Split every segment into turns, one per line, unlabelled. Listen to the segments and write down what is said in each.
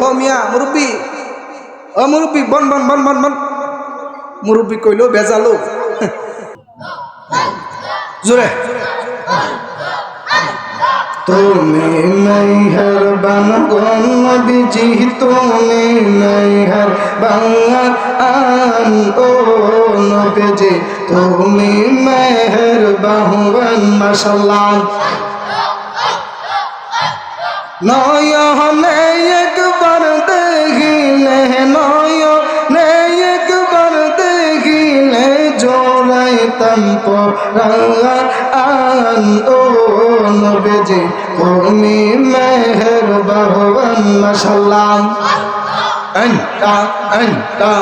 ও মিয়া মুরব্বী, ও মুরব্বী, বন বন বন বন বন। মুরব্বী কইলো বেজালো জোরে,
তুমি মেহেরবান গো নবীজি, তুমি মেহেরবান ও নবীজি, তুমি মেহেরবান মাশাআল্লাহ। নয়নে একবার দেখিলে, নয়নে একবার দেখিলে জোড়াইতাম পরাণ ও নবীজি, তুমি মেহেরবান মাশাআল্লাহ। আনতা আনতা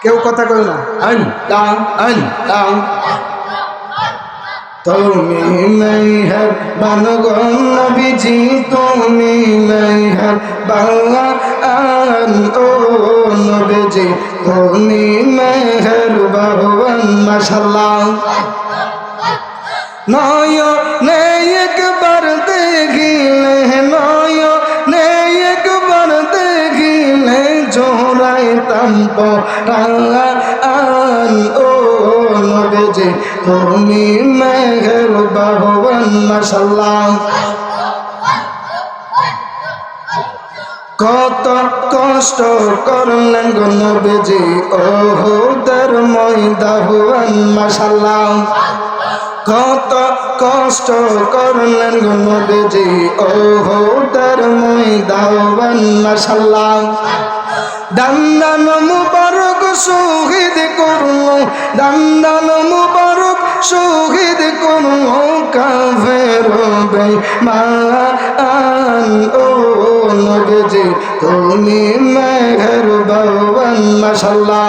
কেউ কথা কই না।
আনতা আনতা তুমি মেহেরবান গো নবীজি, তুমি মেহেরবান ও নবীজি, তুমি মেহেরবান মাশাআল্লাহ। নয়নে একবার দেখিলে, নয়নে একবার দেখিলে জোড়াইতাম পরাণ ও নবীজি, তুমি মেহেরবান মাশাআল্লাহ। কত কষ্ট করলেন গো নবীজি ওহুদের ময়দান মাশাআল্লাহ। কত কষ্ট করলেন গো নবীজি ওহুদের ময়দান মাশাআল্লাহ। দান্দান মুবারক শহীদ করলো, দান্দান মুবারক শহীদ করলো কাফের বেঈমান ও নবীজি, তুমি মেহেরবান মাশাআল্লাহ।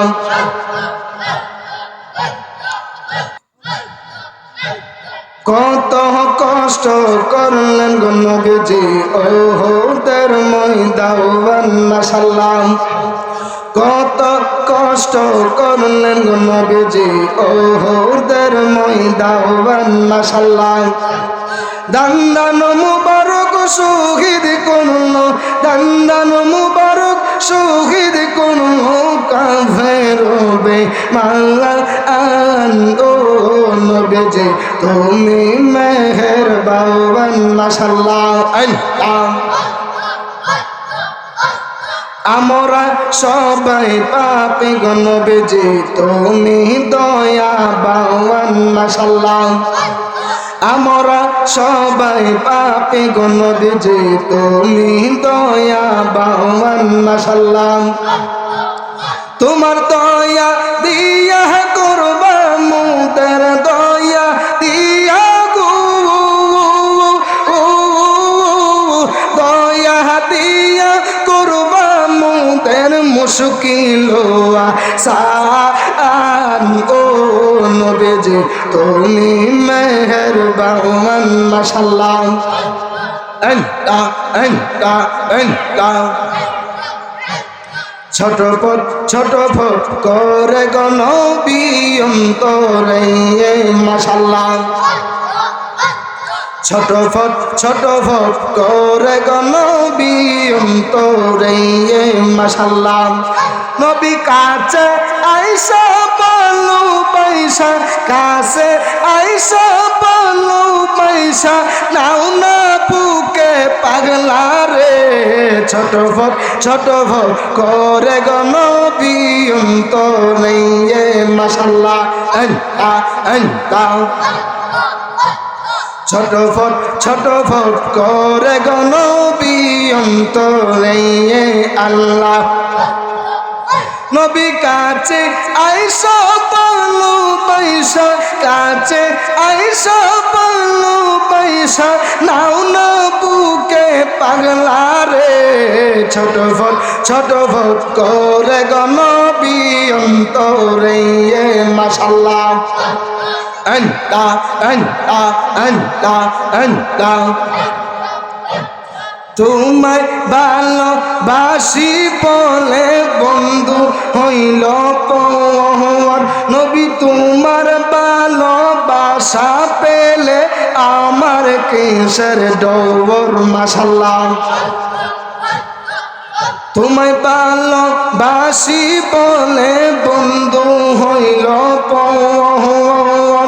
কত কষ্ট করলেন গো নবীজি ওহুদের ময়দান মাশাআল্লাহ। কত কষ্ট করলেন গো নবীজি ওহুদের ময়দান মাশাআল্লাহ। দান্দান মুবারক শহীদ করলো, দান্দান মুবারক শহীদ করলো কাফের বেঈমান ও নবীজি, তুমি মেহেরবান মাশাআল্লাহ। আমরা সবাই পাপী গো নবীজি, তুমি দয়াবান মাশাআল্লাহ। আমরা সবাই পাপী গো নবীজি, তুমি দয়াবান মাশাআল্লাহ। তোমার দয়া দিয়া করবা মুদের দয়া দিয়া গো, দয়া দিয়া করবা মুদের মুশকিল আসান ও নবীজি, তুমি মেহেরবান মাশাআল্লাহ। আনতা আনতা আনতা ছটফট ছটফট করে গো নবী অন্তরে মাশাআল্লাহ। ছটফট ছটফট করে গো নবী অন্তরে মাশাআল্লাহ। নবী কাছে আইসা বলো পয়সা, কাছে আইসা বলো পয়সা, নাও না বুকে পাগলা রে। ছটফট ছটফট করে গো নবী অন্তরে মাশাআল্লাহ। আনতা আনতা ছটফট ছটফট করে গো নবী অন্তরে আল্লাহ। নবী কাছে আইসা বলো পয়সা, কাছে আইসা বলো পয়সা, নাও না বুকে পাগলা রে। ছটফট ছটফট করে গো নবী অন্তরে মাশাআল্লাহ। আনতা আনতা আনতা আনতা তোমায় ভালোবাসি বলে বন্ধু হইল পর, নবী তোমার ভালোবাসা পেলে আমার কিসের ডবর মাশাল্লাহ তোমায় ভালোবাসি বলে বন্ধু হইল পর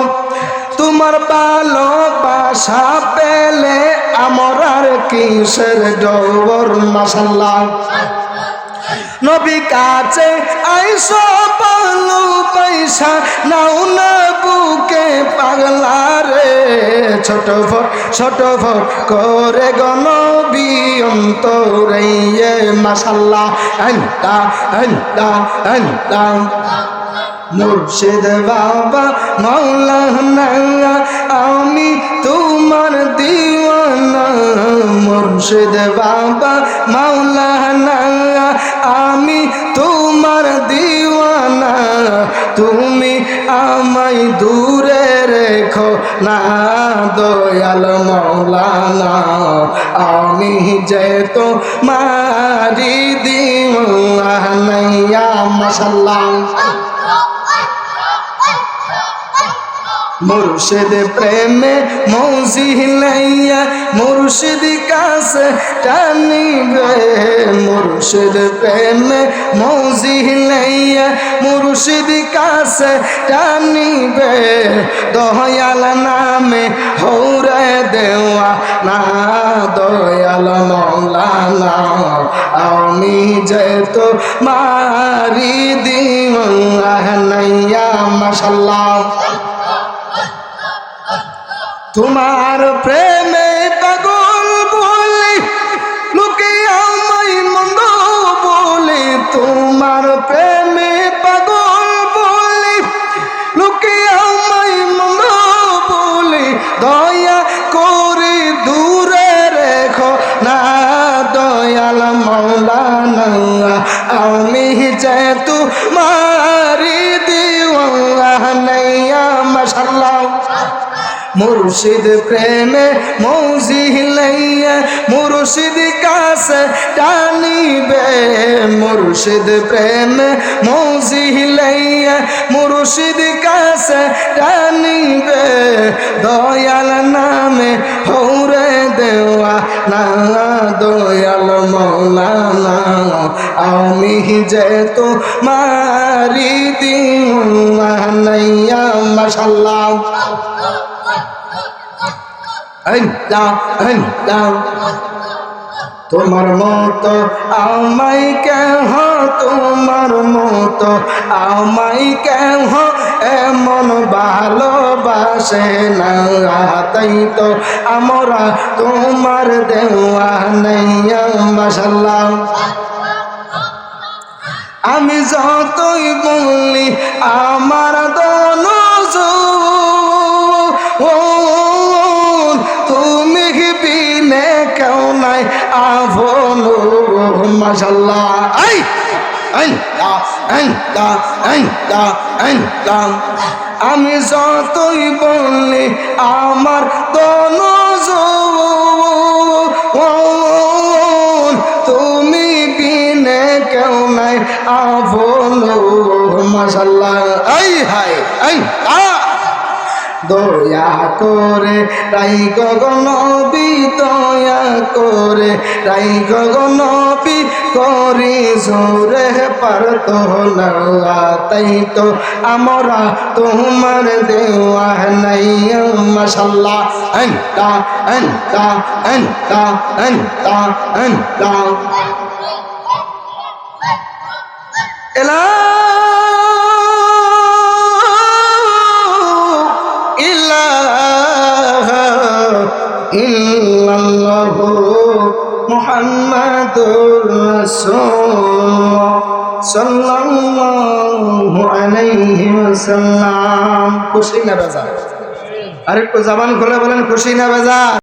তোমার ভালোবাসা পেলে আমার আর কিসের ডবর মাশাল্লাহ নবী কাছে আইসো পালো পয়সা নাও না বুকে পাগলা রে ছোট ভর করে গনবী অন্তরে মাশাল্লাহ আন্তা মুর্শিদ বাবা মাওলানা আমি তোমার দিওয়ানা মুর্শিদ বাবা মাওলানা আমি তোমার দিওয়ানা তুমি আমায় দূরে রেখো না দয়াল মাওলানা আমি যে তোমারি দিওয়ানা ইয়া মাশাল্লাহ মুর্শিদ প্রেমে মৌজিলাইয়া মুর্শিদ কাছে টানিবে মুর্শিদ প্রেমে মৌজিলাইয়া মুর্শিদ কাছে টানিবে দয়াল নামে হৌরে দেওয়া না দয়াল মাওলানা আমি যে তো মারি দিওয়ানা ইয়া মাশাল্লাহ তোমার প্রেমে পাগল বলে লোকে আমায় মন্দ বলে তোমার প্রেমে পাগল বলে লোকে আমায় মন্দ বলে দয়া করে দূরে রেখো না দয়াল মাওলানা আমি যে তোমারি দিওয়ানা ইয়া মাশাল্লাহ মুর্শিদ প্রেমে মৌজিলাইয়া মুর্শিদ কাছে টানিবে মুর্শিদ প্রেমে মৌজিলাইয়া মুর্শিদ কাছে টানিবে দয়াল নামে হৌরে দেওয়া না দয়াল মাওলানা আমি যে তোমারি দিওয়ানা ইয়া মাশাল্লাহ তোমার মতো আমায় কেহ তোমার মতো আমায় কেহ এমন ভালোবাসে না তাই তো আমরা তোমার দেওয়ানা মাশাল্লাহ আমি যতই বলি আমার দনজ তুমি বিনে কেউ নাই আভন মাশাল্লাহ আমি যতই বলি আমার দনজ তুমি বিনে কেউ নাই আভন মাশাল্লাহ দয়া করে রাই গগনবী দয়া করে রাই গগনবী করি জোরে পারত না তাই তো আমরা তোমার দেওয়ানা মাশাল্লাহ এলা ইল্লাল্লাহু মুহাম্মাদুর রাসূলুল্লাহ সাল্লাল্লাহু আলাইহি ওয়াসাল্লাম খুশি না বেজার আরেকটু জবান খুলে বলেন খুশি না বেজার